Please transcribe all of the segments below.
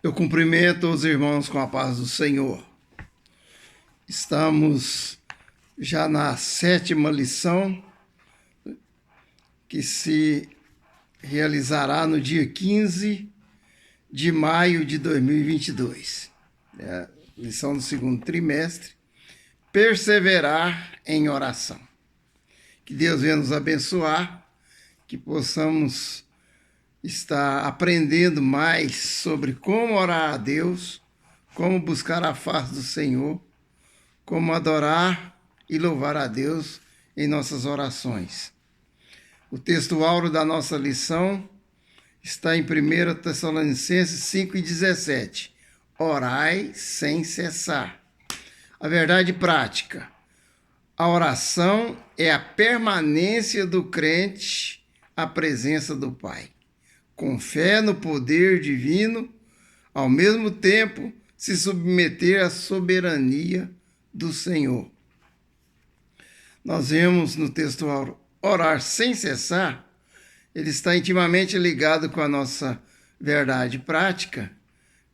Eu cumprimento os irmãos com a paz do Senhor. Estamos já na 7ª lição, que se realizará no dia 15 de maio de 2022. É a lição do 2º trimestre, perseverar em oração. Que Deus venha nos abençoar, que possamos estar aprendendo mais sobre como orar a Deus, como buscar a face do Senhor, como adorar e louvar a Deus em nossas orações. O texto áureo da nossa lição está em 1 Tessalonicenses 5:17. Orai sem cessar. A verdade prática. A oração é a permanência do crente à presença do Pai, com fé no poder divino, ao mesmo tempo se submeter à soberania do Senhor. Nós vemos no texto orar sem cessar, ele está intimamente ligado com a nossa verdade prática,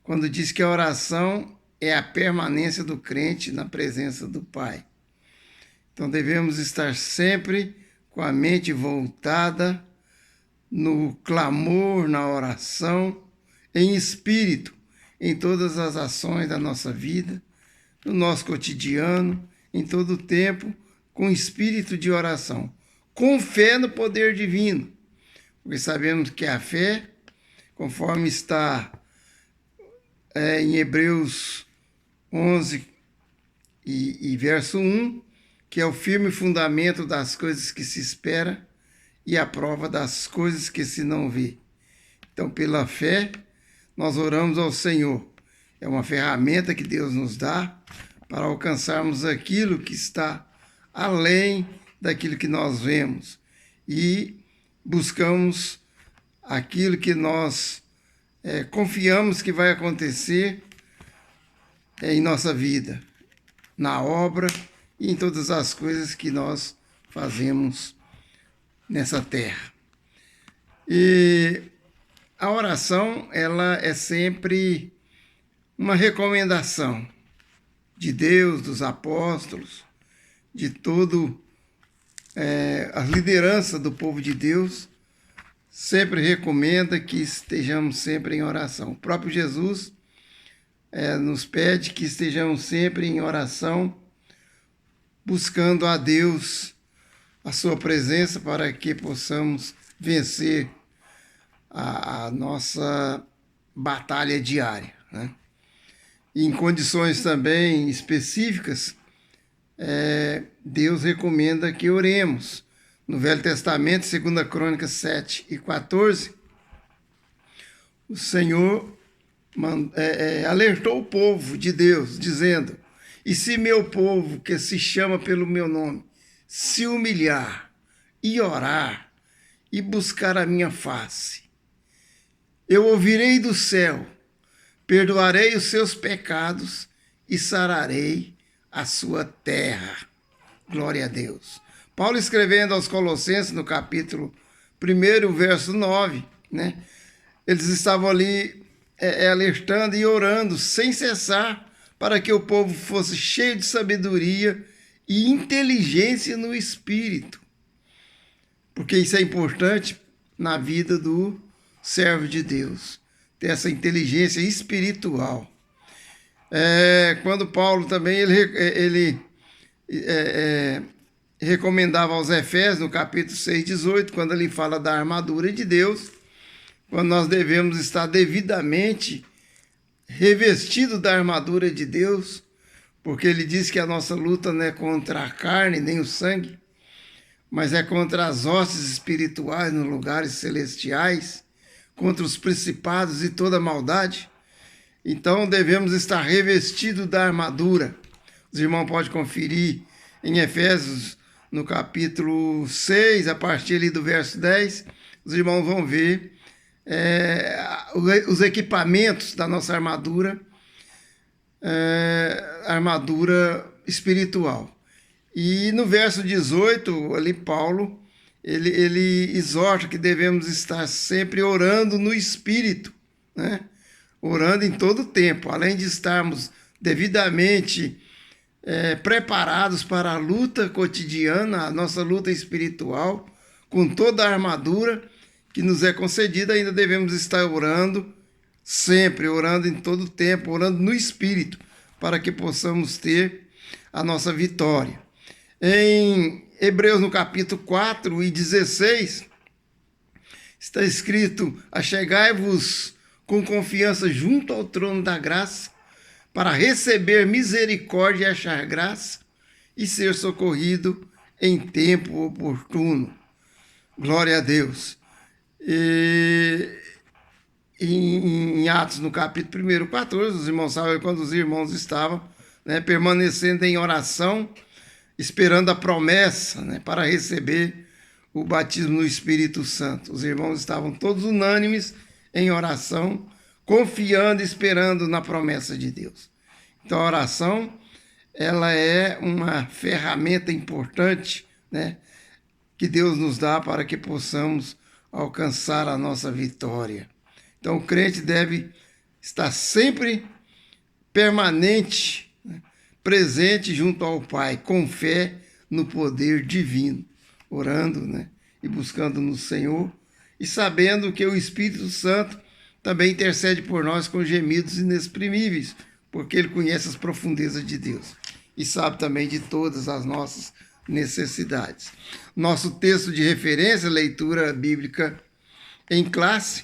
quando diz que a oração é a permanência do crente na presença do Pai. Então devemos estar sempre com a mente voltada no clamor, na oração, em espírito, em todas as ações da nossa vida, no nosso cotidiano, em todo o tempo, com espírito de oração, com fé no poder divino, porque sabemos que a fé, conforme está em Hebreus 11 e verso 1, que é o firme fundamento das coisas que se espera, e a prova das coisas que se não vê. Então, pela fé, nós oramos ao Senhor. É uma ferramenta que Deus nos dá para alcançarmos aquilo que está além daquilo que nós vemos. E buscamos aquilo que nós confiamos que vai acontecer em nossa vida, na obra e em todas as coisas que nós fazemos nessa terra. E a oração, ela é sempre uma recomendação de Deus, dos apóstolos, de todo a liderança do povo de Deus, sempre recomenda que estejamos sempre em oração. O próprio Jesus nos pede que estejamos sempre em oração, buscando a Deus, a sua presença, para que possamos vencer a nossa batalha diária, né? E em condições também específicas, Deus recomenda que oremos. No Velho Testamento, 2 Crônicas 7:14, o Senhor alertou o povo de Deus, dizendo: e se meu povo, que se chama pelo meu nome, se humilhar e orar e buscar a minha face, eu ouvirei do céu, perdoarei os seus pecados e sararei a sua terra. Glória a Deus. Paulo, escrevendo aos Colossenses, no capítulo 1, verso 9, né? Eles estavam ali alertando e orando sem cessar para que o povo fosse cheio de sabedoria e inteligência no espírito, porque isso é importante na vida do servo de Deus, ter essa inteligência espiritual. Quando Paulo também ele recomendava aos Efésios, no capítulo 6:18, quando ele fala da armadura de Deus, quando nós devemos estar devidamente revestidos da armadura de Deus, porque ele diz que a nossa luta não é contra a carne nem o sangue, mas é contra as hostes espirituais nos lugares celestiais, contra os principados e toda maldade. Então devemos estar revestidos da armadura. Os irmãos podem conferir em Efésios, no capítulo 6, a partir ali do verso 10, os irmãos vão ver os equipamentos da nossa armadura, armadura espiritual. E no verso 18, ali Paulo, ele exorta que devemos estar sempre orando no Espírito, né? orando em todo o tempo, além de estarmos devidamente preparados para a luta cotidiana, a nossa luta espiritual, com toda a armadura que nos é concedida, ainda devemos estar orando sempre, orando em todo o tempo, orando no Espírito, para que possamos ter a nossa vitória. Em Hebreus, no capítulo 4 e 16, está escrito: achegai-vos com confiança junto ao trono da graça, para receber misericórdia e achar graça, e ser socorrido em tempo oportuno. Glória a Deus. E em Atos, no capítulo 1, 14, os irmãos sabem quando os irmãos estavam permanecendo em oração, esperando a promessa para receber o batismo no Espírito Santo. Os irmãos estavam todos unânimes em oração, confiando e esperando na promessa de Deus. Então a oração, ela é uma ferramenta importante, que Deus nos dá para que possamos alcançar a nossa vitória. Então o crente deve estar sempre permanente, presente junto ao Pai, com fé no poder divino, orando, e buscando no Senhor, e sabendo que o Espírito Santo também intercede por nós com gemidos inexprimíveis, porque ele conhece as profundezas de Deus e sabe também de todas as nossas necessidades. Nosso texto de referência, leitura bíblica em classe,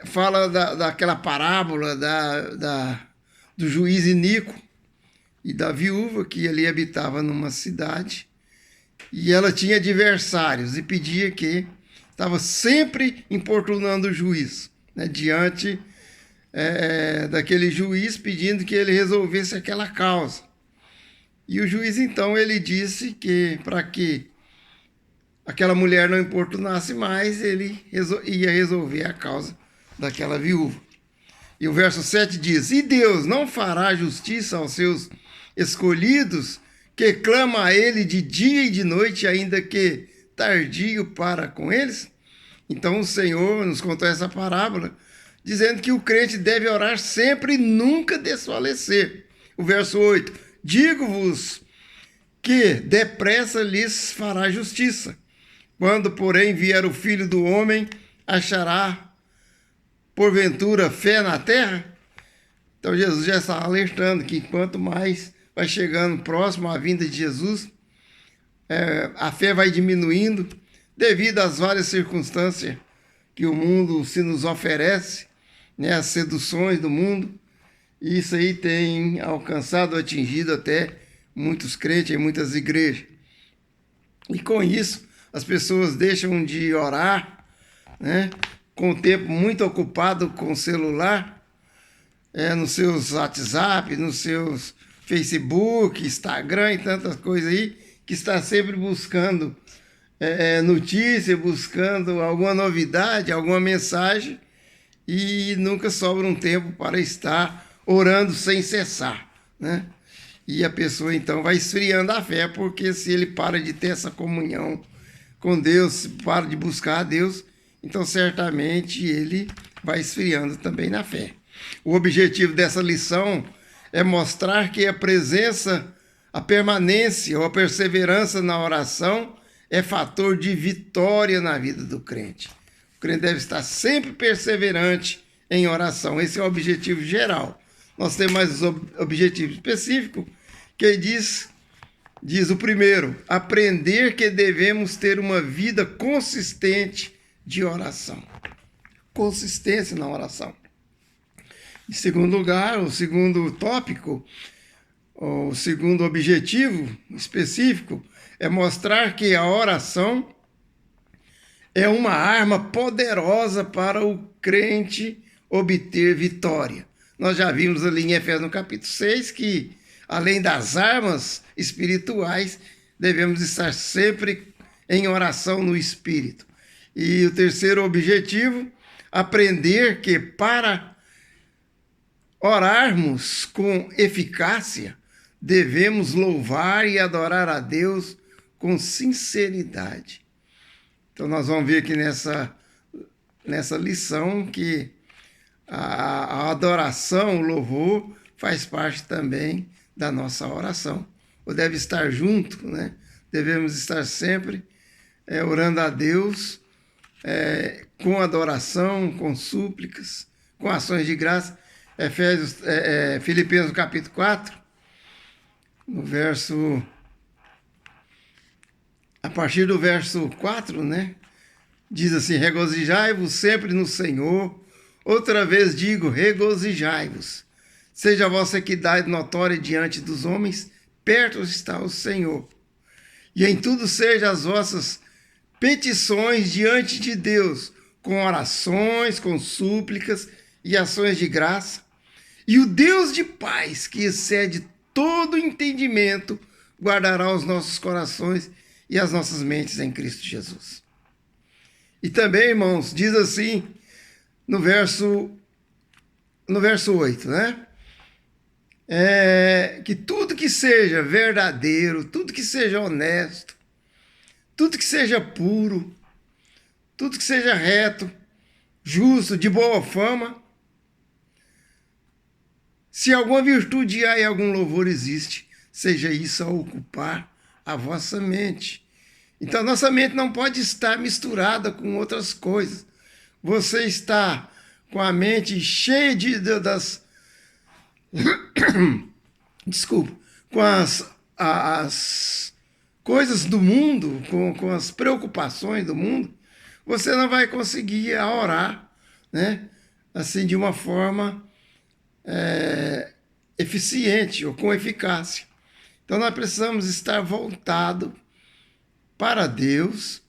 fala daquela parábola do juiz iníquo e da viúva que ali habitava numa cidade, e ela tinha adversários e pedia que estava sempre importunando o juiz, diante daquele juiz, pedindo que ele resolvesse aquela causa. E o juiz, então, ele disse que para que aquela mulher não importunasse mais, ele ia resolver a causa daquela viúva. E o verso 7 diz: e Deus não fará justiça aos seus escolhidos, que clama a ele de dia e de noite, ainda que tardio para com eles? Então o Senhor nos contou essa parábola, dizendo que o crente deve orar sempre e nunca desfalecer. O verso 8: digo-vos que depressa lhes fará justiça. Quando, porém, vier o Filho do Homem, achará, porventura, fé na terra? Então Jesus já está alertando que quanto mais vai chegando próximo à vinda de Jesus, a fé vai diminuindo devido às várias circunstâncias que o mundo se nos oferece, as seduções do mundo. E isso aí tem alcançado, atingido até muitos crentes em muitas igrejas. E com isso, as pessoas deixam de orar, com o tempo muito ocupado com o celular, nos seus WhatsApp, nos seus Facebook, Instagram e tantas coisas aí, que está sempre buscando notícia, buscando alguma novidade, alguma mensagem, e nunca sobra um tempo para estar orando sem cessar, E a pessoa então vai esfriando a fé, porque se ele para de ter essa comunhão com Deus, para de buscar a Deus, então certamente ele vai esfriando também na fé. O objetivo dessa lição é mostrar que a presença, a permanência ou a perseverança na oração é fator de vitória na vida do crente. O crente deve estar sempre perseverante em oração. Esse é o objetivo geral. Nós temos mais objetivo específico, que diz o primeiro: aprender que devemos ter uma vida consistente de oração. Consistência na oração. Em segundo lugar, o segundo tópico, o segundo objetivo específico é mostrar que a oração é uma arma poderosa para o crente obter vitória. Nós já vimos ali em Efésios, no capítulo 6, que além das armas espirituais, devemos estar sempre em oração no Espírito. E o terceiro objetivo, aprender que para orarmos com eficácia, devemos louvar e adorar a Deus com sinceridade. Então nós vamos ver aqui nessa lição que A adoração, o louvor, faz parte também da nossa oração. Ou deve estar junto, né? Devemos estar sempre orando a Deus com adoração, com súplicas, com ações de graça. Filipenses capítulo 4, no verso... A partir do verso 4, né? Diz assim: regozijai-vos sempre no Senhor. Outra vez digo, regozijai-vos. Seja a vossa equidade notória diante dos homens, perto está o Senhor. E em tudo seja as vossas petições diante de Deus, com orações, com súplicas e ações de graça. E o Deus de paz, que excede todo entendimento, guardará os nossos corações e as nossas mentes em Cristo Jesus. E também, irmãos, diz assim no verso 8, né? Que tudo que seja verdadeiro, tudo que seja honesto, tudo que seja puro, tudo que seja reto, justo, de boa fama, se alguma virtude há e algum louvor existe, seja isso a ocupar a vossa mente. Então, nossa mente não pode estar misturada com outras coisas. Você está com a mente cheia com as coisas do mundo, com as preocupações do mundo, você não vai conseguir orar, né? Assim, de uma forma eficiente ou com eficácia. Então, nós precisamos estar voltados para Deus,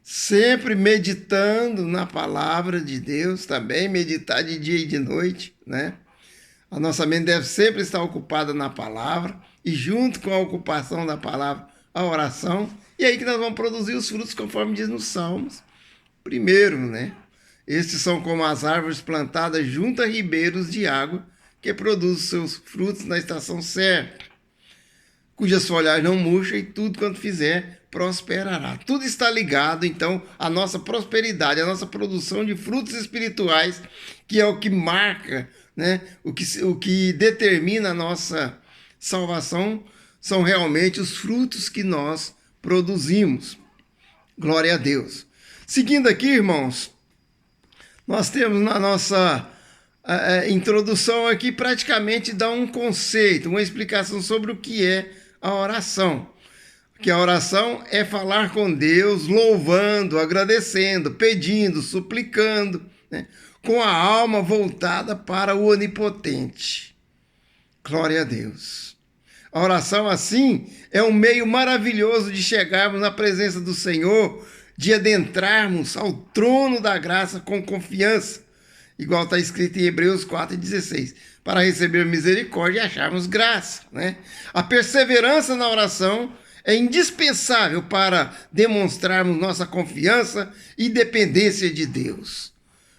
sempre meditando na palavra de Deus, também meditar de dia e de noite, né? A nossa mente deve sempre estar ocupada na palavra e junto com a ocupação da palavra, a oração, e aí que nós vamos produzir os frutos conforme diz nos Salmos. Primeiro, né? Estes são como as árvores plantadas junto a ribeiros de água, que produzem seus frutos na estação certa, cujas folhagens não murcham e tudo quanto fizer prosperará. Tudo está ligado, então, à nossa prosperidade, à nossa produção de frutos espirituais, que é o que marca, né? O que determina a nossa salvação são realmente os frutos que nós produzimos. Glória a Deus. Seguindo aqui, irmãos, nós temos na nossa introdução aqui praticamente dá um conceito, uma explicação sobre o que é a oração. Que a oração é falar com Deus, louvando, agradecendo, pedindo, suplicando, né? Com a alma voltada para o Onipotente. Glória a Deus. A oração, assim, é um meio maravilhoso de chegarmos na presença do Senhor, de adentrarmos ao trono da graça com confiança, igual está escrito em Hebreus 4,16, para receber misericórdia e acharmos graça, né? A perseverança na oração é indispensável para demonstrarmos nossa confiança e dependência de Deus.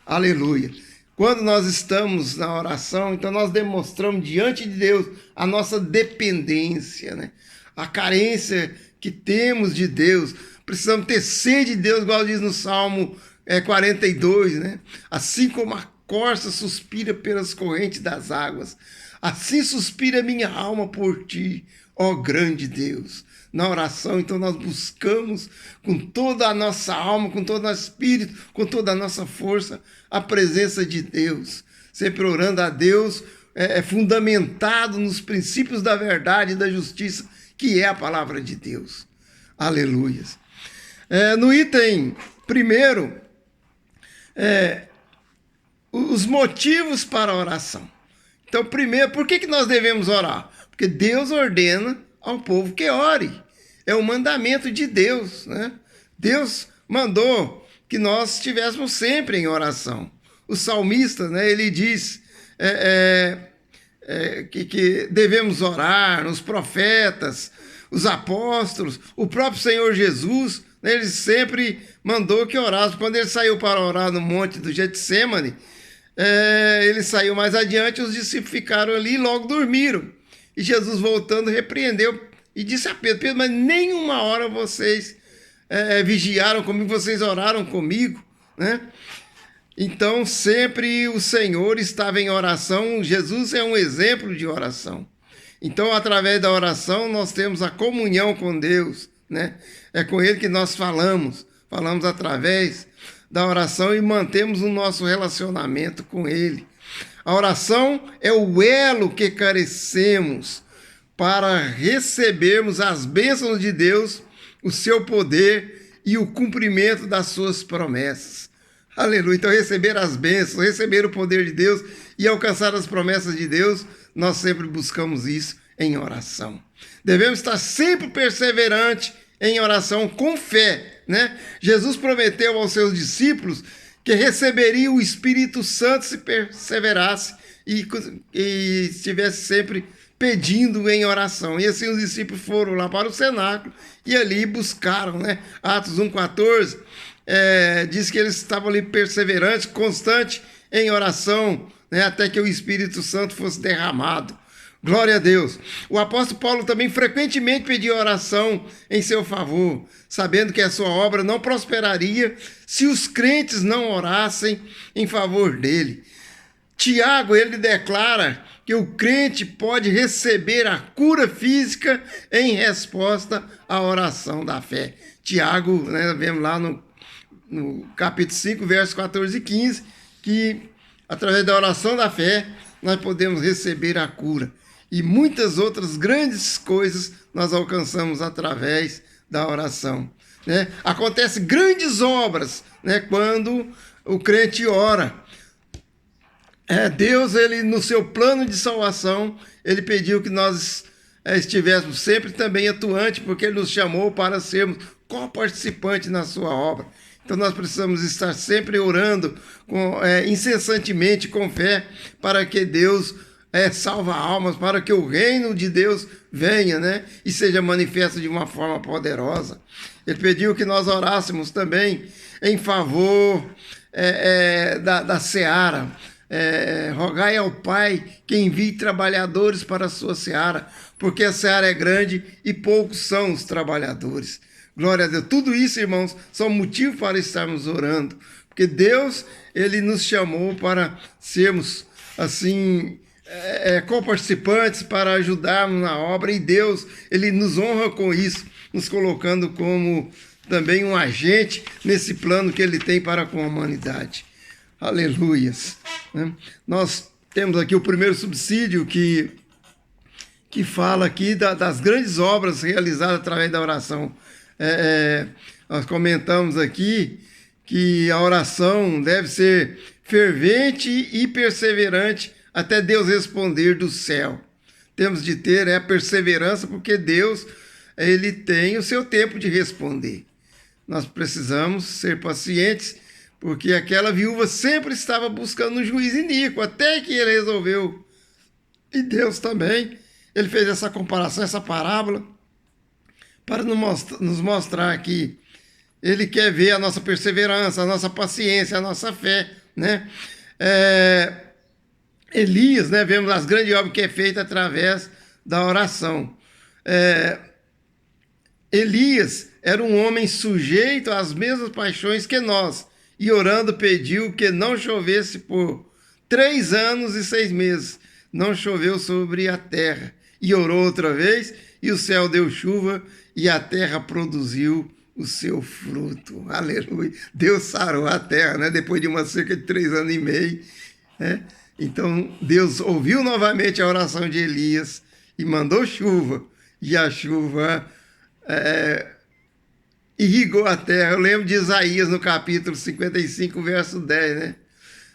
Aleluia. Quando nós estamos na oração, então nós demonstramos diante de Deus a nossa dependência, né? A carência que temos de Deus. Precisamos ter sede de Deus, igual diz no Salmo 42, né? Assim como a corça suspira pelas correntes das águas, assim suspira minha alma por ti, ó grande Deus. Na oração, então, nós buscamos com toda a nossa alma, com todo o nosso espírito, com toda a nossa força, a presença de Deus. Sempre orando a Deus, fundamentado nos princípios da verdade e da justiça, que é a palavra de Deus. Aleluias. No item primeiro, os motivos para a oração. Então, primeiro, por que nós devemos orar? Porque Deus ordena ao povo que ore. É um mandamento de Deus, né? Deus mandou que nós estivéssemos sempre em oração. O salmista, né, ele diz que devemos orar, os profetas, os apóstolos, o próprio Senhor Jesus, né, ele sempre mandou que orássemos. Quando ele saiu para orar no monte do Getsêmani, ele saiu mais adiante, os discípulos ficaram ali e logo dormiram. E Jesus, voltando, repreendeu e disse a Pedro: Pedro, mas nenhuma hora vocês vigiaram comigo, vocês oraram comigo, né? Então, sempre o Senhor estava em oração. Jesus é um exemplo de oração. Então, através da oração, nós temos a comunhão com Deus, né? É com Ele que nós falamos. Falamos através da oração e mantemos o nosso relacionamento com Ele. A oração é o elo que carecemos para recebermos as bênçãos de Deus, o seu poder e o cumprimento das suas promessas. Aleluia. Então, receber as bênçãos, receber o poder de Deus e alcançar as promessas de Deus, nós sempre buscamos isso em oração. Devemos estar sempre perseverantes em oração com fé, né? Jesus prometeu aos seus discípulos que receberia o Espírito Santo se perseverasse e estivesse sempre pedindo em oração. E assim os discípulos foram lá para o cenáculo e ali buscaram, né? Atos 1,14 diz que eles estavam ali perseverantes, constantes em oração, né? Até que o Espírito Santo fosse derramado. Glória a Deus. O apóstolo Paulo também frequentemente pedia oração em seu favor, sabendo que a sua obra não prosperaria se os crentes não orassem em favor dele. Tiago, ele declara que o crente pode receber a cura física em resposta à oração da fé. Tiago, né, vemos lá no capítulo 5, versos 14 e 15, que através da oração da fé nós podemos receber a cura. E muitas outras grandes coisas nós alcançamos através da oração, né? Acontecem grandes obras, né, quando o crente ora. Deus, ele, no seu plano de salvação, ele pediu que nós estivéssemos sempre também atuantes, porque ele nos chamou para sermos co-participantes na sua obra. Então nós precisamos estar sempre orando incessantemente, com fé, para que Deus salva almas, para que o reino de Deus venha, né? E seja manifesto de uma forma poderosa. Ele pediu que nós orássemos também em favor da seara. Rogai ao Pai que envie trabalhadores para a sua seara, porque a seara é grande e poucos são os trabalhadores. Glória a Deus. Tudo isso, irmãos, são motivos para estarmos orando, porque Deus, ele nos chamou para sermos assim co-participantes, para ajudarmos na obra, e Deus, ele nos honra com isso, nos colocando como também um agente nesse plano que ele tem para com a humanidade. Aleluias. Nós temos aqui o primeiro subsídio que fala aqui das grandes obras realizadas através da oração. Nós comentamos aqui que a oração deve ser fervente e perseverante até Deus responder do céu. Temos de ter a perseverança, porque Deus, ele tem o seu tempo de responder. Nós precisamos ser pacientes, porque aquela viúva sempre estava buscando um juiz iníquo, até que ele resolveu. E Deus também, ele fez essa comparação, essa parábola, para nos mostrar que ele quer ver a nossa perseverança, a nossa paciência, a nossa fé, né? Elias, né, vemos as grandes obras que é feita através da oração. Elias era um homem sujeito às mesmas paixões que nós, e orando pediu que não chovesse por 3 anos e 6 meses. Não choveu sobre a terra. E orou outra vez, e o céu deu chuva, e a terra produziu o seu fruto. Aleluia. Deus sarou a terra, né, depois de uma cerca de 3 anos e meio, né? Então, Deus ouviu novamente a oração de Elias e mandou chuva. E a chuva irrigou a terra. Eu lembro de Isaías no capítulo 55, verso 10, né?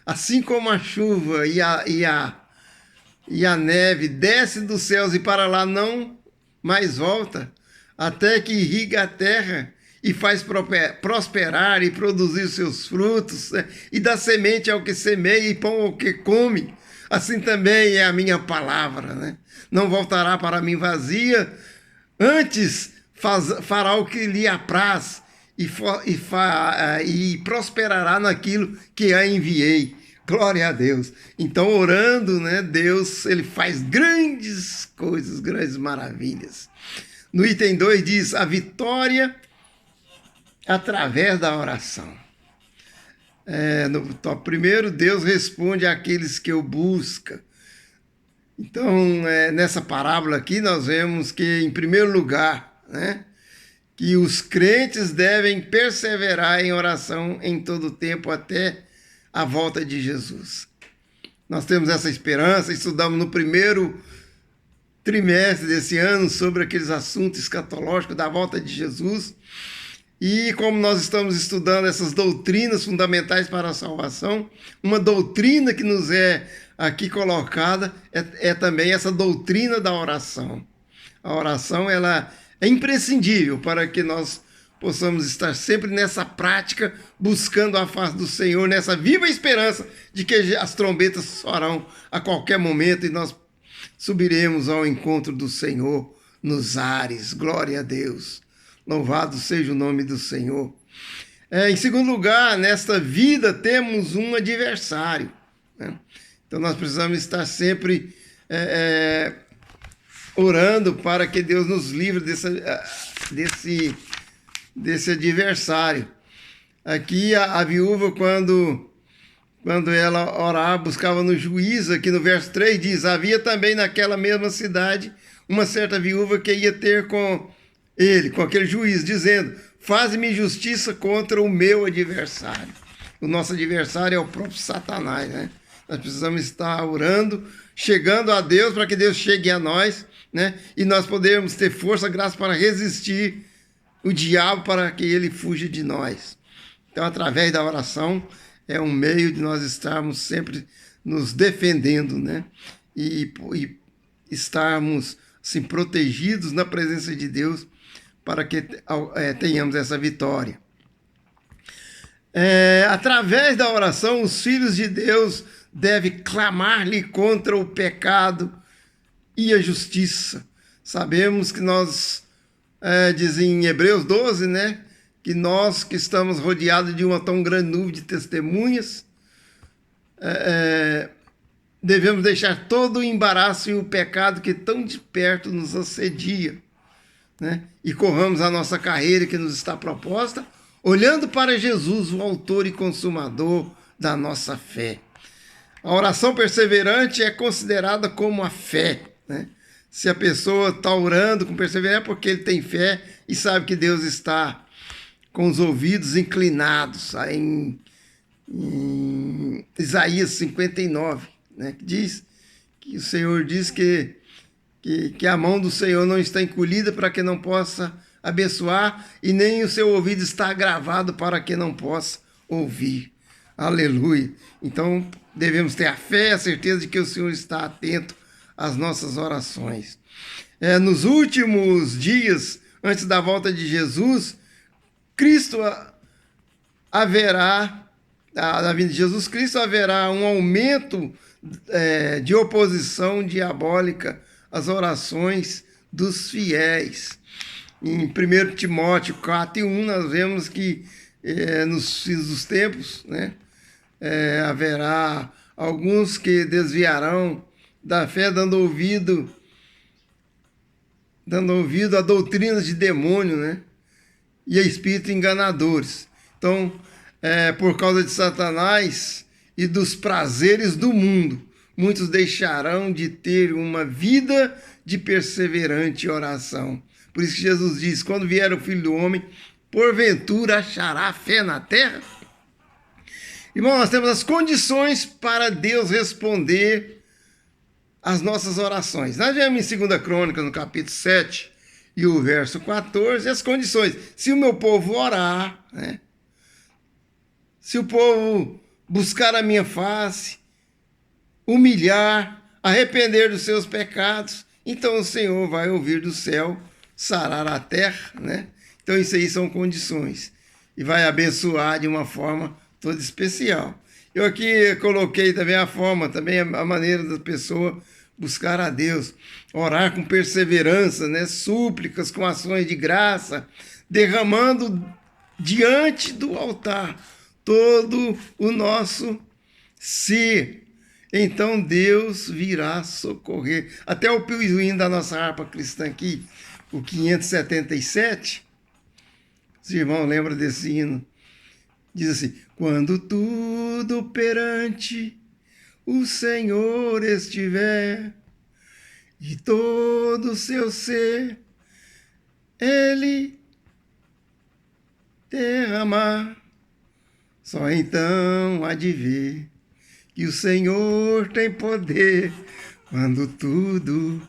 Assim como a chuva e a neve desce dos céus e para lá não mais volta, até que irriga a terra e faz prosperar e produzir os seus frutos, né? E dá semente ao que semeia e pão ao que come. Assim também é a minha palavra, né? Não voltará para mim vazia, antes fará o que lhe apraz e prosperará naquilo que a enviei. Glória a Deus. Então, orando, né, Deus, ele faz grandes coisas, grandes maravilhas. No item 2 diz, a vitória através da oração. No tópico primeiro, Deus responde àqueles que o buscam. Então, nessa parábola aqui, nós vemos que, em primeiro lugar, né, que os crentes devem perseverar em oração em todo o tempo até a volta de Jesus. Nós temos essa esperança, estudamos no primeiro trimestre desse ano sobre aqueles assuntos escatológicos da volta de Jesus. E como nós estamos estudando essas doutrinas fundamentais para a salvação, uma doutrina que nos é aqui colocada é também essa doutrina da oração. A oração, ela é imprescindível para que nós possamos estar sempre nessa prática, buscando a face do Senhor, nessa viva esperança de que as trombetas soarão a qualquer momento e nós subiremos ao encontro do Senhor nos ares. Glória a Deus. Louvado seja o nome do Senhor. Em segundo lugar, nesta vida temos um adversário, né? Então nós precisamos estar sempre orando para que Deus nos livre desse adversário. Aqui a viúva, quando ela orava, buscava no juízo, aqui no verso 3 diz: havia também naquela mesma cidade uma certa viúva que ia ter com aquele juiz, dizendo: faz-me justiça contra o meu adversário. O nosso adversário é o próprio Satanás, né? Nós precisamos estar orando, chegando a Deus para que Deus chegue a nós, né? E nós podermos ter força, graça para resistir o diabo, para que ele fuja de nós. Então, através da oração, é um meio de nós estarmos sempre nos defendendo, né? E estarmos assim, protegidos na presença de Deus, para que tenhamos essa vitória. Através da oração, os filhos de Deus devem clamar-lhe contra o pecado e a justiça. Sabemos que nós, diz em Hebreus 12, né, que nós que estamos rodeados de uma tão grande nuvem de testemunhas, devemos deixar todo o embaraço e o pecado que tão de perto nos assedia, né? E corramos a nossa carreira que nos está proposta, olhando para Jesus, o autor e consumador da nossa fé. A oração perseverante é considerada como a fé, né? Se a pessoa está orando com perseverança, é porque ele tem fé e sabe que Deus está com os ouvidos inclinados. Em Isaías 59, né, que diz que o Senhor diz que a mão do Senhor não está encolhida para que não possa abençoar, e nem o seu ouvido está agravado para que não possa ouvir. Aleluia. Então, devemos ter a fé, a certeza de que o Senhor está atento às nossas orações. Nos últimos dias, antes da volta de Jesus, na vinda de Jesus Cristo, haverá um aumento de oposição diabólica às orações dos fiéis. Em 1 Timóteo 4:1, nós vemos que nos fins dos tempos, né, haverá alguns que desviarão da fé, dando ouvido a doutrinas de demônio, né, e a espíritos enganadores. Então, por causa de Satanás e dos prazeres do mundo, muitos deixarão de ter uma vida de perseverante oração. Por isso que Jesus diz: quando vier o Filho do Homem, porventura achará fé na terra? Irmão, nós temos as condições para Deus responder às nossas orações. Nós vemos em 2 Crônicas, no capítulo 7 e o verso 14, as condições. Se o meu povo orar, né? Se o povo buscar a minha face, humilhar, arrepender dos seus pecados, então o Senhor vai ouvir do céu, sarar a terra, né? Então isso aí são condições. E vai abençoar de uma forma toda especial. Eu aqui coloquei também a maneira da pessoa buscar a Deus, orar com perseverança, né? Súplicas com ações de graça, derramando diante do altar todo o nosso ser. Então Deus virá socorrer. Até o piozinho da nossa harpa cristã aqui, o 577, os irmãos lembram desse hino? Diz assim: quando tudo perante o Senhor estiver, e todo o seu ser Ele derramar, só então há de ver que o Senhor tem poder quando tudo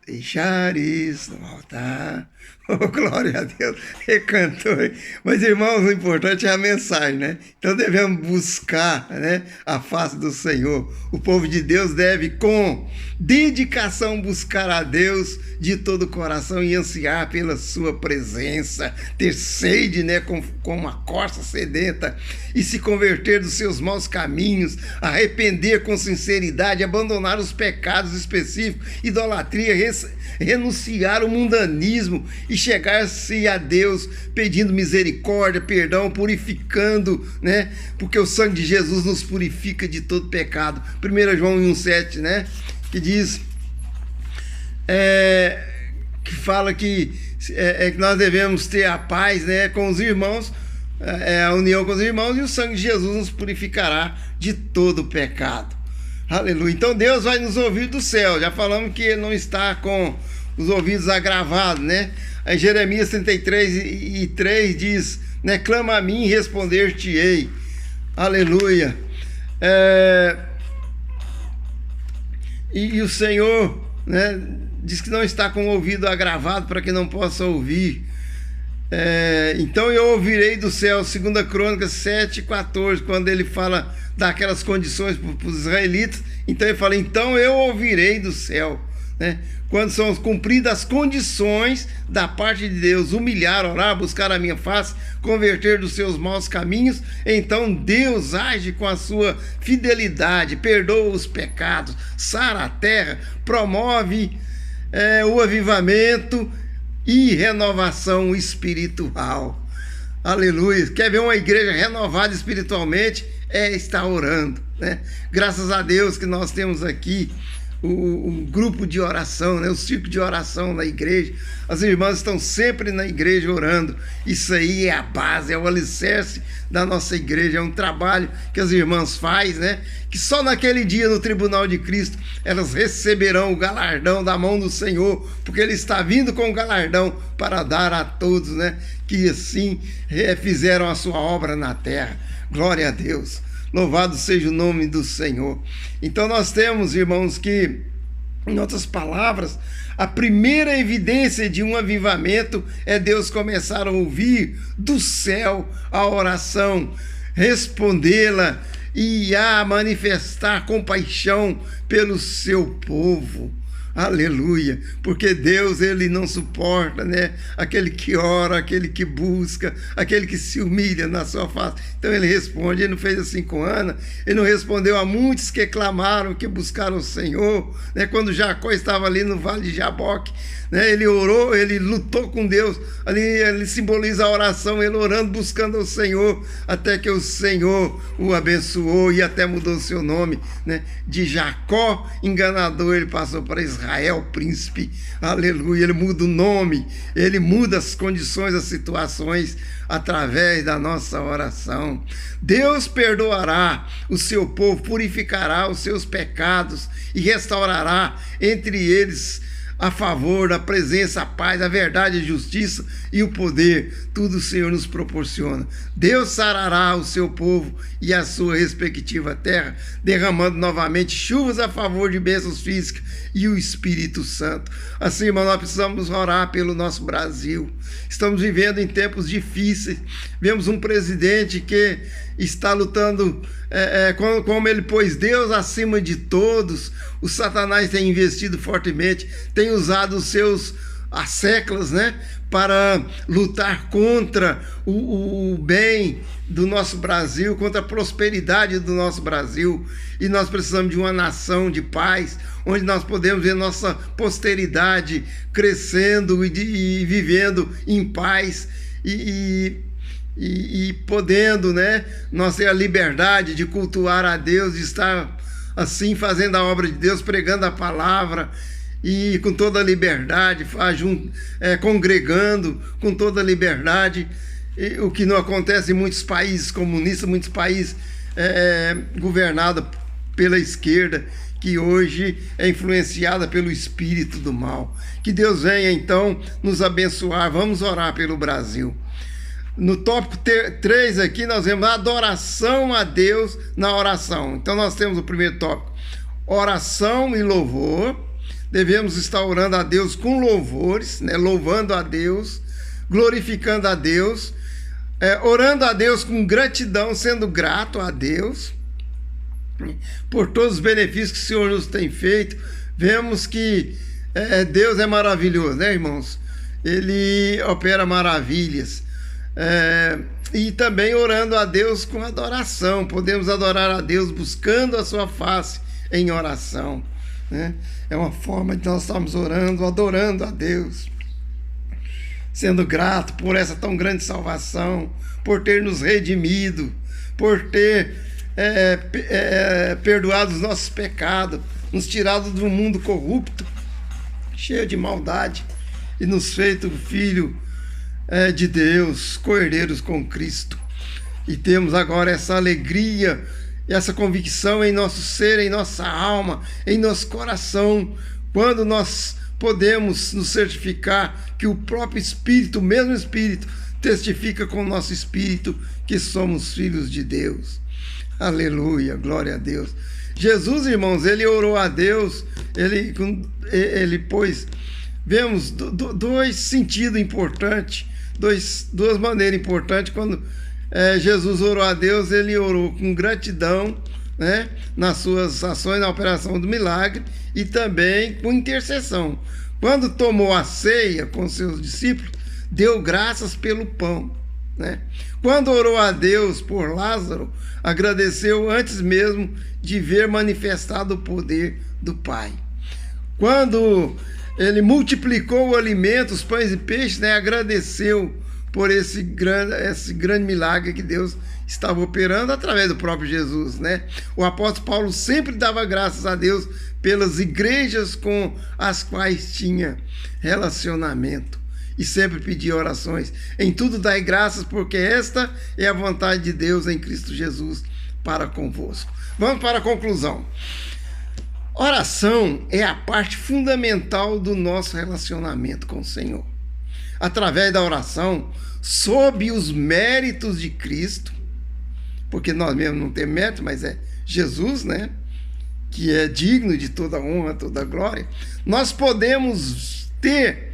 deixares no altar. Oh, glória a Deus, ele cantou. Mas, irmãos, o importante é a mensagem, né? Então devemos buscar, né, a face do Senhor. O povo de Deus deve, com dedicação, buscar a Deus de todo o coração e ansiar pela sua presença, ter sede, né, com uma corça sedenta, e se converter dos seus maus caminhos, arrepender com sinceridade, abandonar os pecados específicos, idolatria, renunciar ao mundanismo e chegar-se a Deus pedindo misericórdia, perdão, purificando, né? Porque o sangue de Jesus nos purifica de todo pecado. 1 João 1,7, né? Que diz, que fala que nós devemos ter a paz, né, com os irmãos, a união com os irmãos, e o sangue de Jesus nos purificará de todo pecado. Aleluia. Então Deus vai nos ouvir do céu. Já falamos que Ele não está com os ouvidos agravados, né? Aí Jeremias 33:3 diz, né? Clama a mim e responder-te-ei. Aleluia. E o Senhor, né, diz que não está com o ouvido agravado para que não possa ouvir. Então eu ouvirei do céu, 2 Crônicas 7:14, quando ele fala daquelas condições para os israelitas. Então ele fala, então eu ouvirei do céu, né? Quando são cumpridas as condições da parte de Deus, humilhar, orar, buscar a minha face, converter dos seus maus caminhos, então Deus age com a sua fidelidade, perdoa os pecados, sara a terra, promove o avivamento e renovação espiritual. Aleluia. Quer ver uma igreja renovada espiritualmente? Estar orando, né? Graças a Deus que nós temos aqui o grupo de oração, né? O círculo de oração na igreja. As irmãs estão sempre na igreja orando. Isso aí é a base, é o alicerce da nossa igreja. É um trabalho que as irmãs fazem, né? Que só naquele dia, no tribunal de Cristo, elas receberão o galardão da mão do Senhor, porque Ele está vindo com o galardão para dar a todos, né, que assim fizeram a sua obra na terra. Glória a Deus. Louvado seja o nome do Senhor. Então nós temos, irmãos, que, em outras palavras, a primeira evidência de um avivamento é Deus começar a ouvir do céu a oração, respondê-la e a manifestar compaixão pelo seu povo. Aleluia, porque Deus, Ele não suporta, né, aquele que ora, aquele que busca, aquele que se humilha na sua face. Então Ele responde. Ele não fez assim com Ana, Ele não respondeu a muitos que clamaram, que buscaram o Senhor, né, quando Jacó estava ali no vale de Jaboque, né, ele orou, ele lutou com Deus, ali ele simboliza a oração, ele orando, buscando o Senhor, até que o Senhor o abençoou e até mudou seu nome, né, de Jacó enganador, ele passou para Israel príncipe. Aleluia. Ele muda o nome, ele muda as condições, as situações através da nossa oração. Deus perdoará o seu povo, purificará os seus pecados e restaurará entre eles a favor da presença, a paz, a verdade, a justiça e o poder. Tudo o Senhor nos proporciona. Deus sarará o seu povo e a sua respectiva terra, derramando novamente chuvas a favor de bênçãos físicas e o Espírito Santo. Assim, irmão, nós precisamos orar pelo nosso Brasil. Estamos vivendo em tempos difíceis. Vemos um presidente que está lutando, como ele pôs Deus acima de todos. O Satanás tem investido fortemente, tem usado os seus séculos, né, para lutar contra o bem do nosso Brasil, contra a prosperidade do nosso Brasil. E nós precisamos de uma nação de paz, onde nós podemos ver nossa posteridade crescendo e vivendo em paz e podendo, né, nós ter a liberdade de cultuar a Deus, de estar assim fazendo a obra de Deus, pregando a palavra e com toda a liberdade, congregando com toda a liberdade o que não acontece em muitos países comunistas, muitos países governados pela esquerda, que hoje é influenciada pelo espírito do mal. Que Deus venha, então, nos abençoar. Vamos orar pelo Brasil. No tópico 3 aqui, nós vemos adoração a Deus na oração. Então, nós temos o primeiro tópico, oração e louvor. Devemos estar orando a Deus com louvores, né? Louvando a Deus, glorificando a Deus, orando a Deus com gratidão, sendo grato a Deus por todos os benefícios que o Senhor nos tem feito. Vemos que Deus é maravilhoso, né, irmãos? Ele opera maravilhas. E também orando a Deus com adoração. Podemos adorar a Deus buscando a sua face em oração, né? É uma forma de nós estarmos orando, adorando a Deus, sendo grato por essa tão grande salvação, por ter nos redimido, por ter perdoado os nossos pecados, nos tirado de um mundo corrupto, cheio de maldade, e nos feito filho de Deus, co-herdeiros com Cristo. E temos agora essa alegria, essa convicção em nosso ser, em nossa alma, em nosso coração, quando nós podemos nos certificar que o próprio Espírito, o mesmo Espírito, testifica com o nosso Espírito que somos filhos de Deus. Aleluia, glória a Deus. Jesus, irmãos, ele orou a Deus, ele pôs, vemos dois sentidos importantes, duas maneiras importantes. Quando Jesus orou a Deus, ele orou com gratidão, né, nas suas ações, na operação do milagre, e também com intercessão. Quando tomou a ceia com seus discípulos, deu graças pelo pão, né? Quando orou a Deus por Lázaro, agradeceu antes mesmo de ver manifestado o poder do Pai. Quando ele multiplicou o alimento, os pães e peixes, né, agradeceu por esse grande milagre que Deus estava operando através do próprio Jesus, né? O apóstolo Paulo sempre dava graças a Deus pelas igrejas com as quais tinha relacionamento, e sempre pedia orações. Em tudo dai graças, porque esta é a vontade de Deus em Cristo Jesus para convosco. Vamos para a conclusão. Oração é a parte fundamental do nosso relacionamento com o Senhor. Através da oração, sob os méritos de Cristo, porque nós mesmos não temos mérito, mas é Jesus, né, que é digno de toda honra, toda glória, nós podemos ter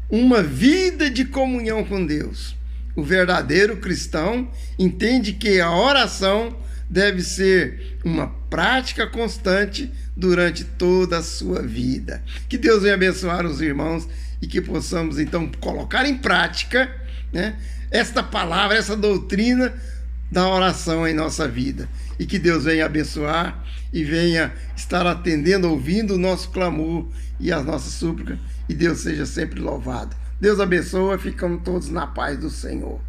uma vida de comunhão com Deus. O verdadeiro cristão entende que a oração deve ser uma prática constante durante toda a sua vida. Que Deus venha abençoar os irmãos e que possamos então colocar em prática, né, esta palavra, essa doutrina da oração em nossa vida. E que Deus venha abençoar e venha estar atendendo, ouvindo o nosso clamor e as nossas súplicas. E Deus seja sempre louvado. Deus abençoe, ficamos todos na paz do Senhor.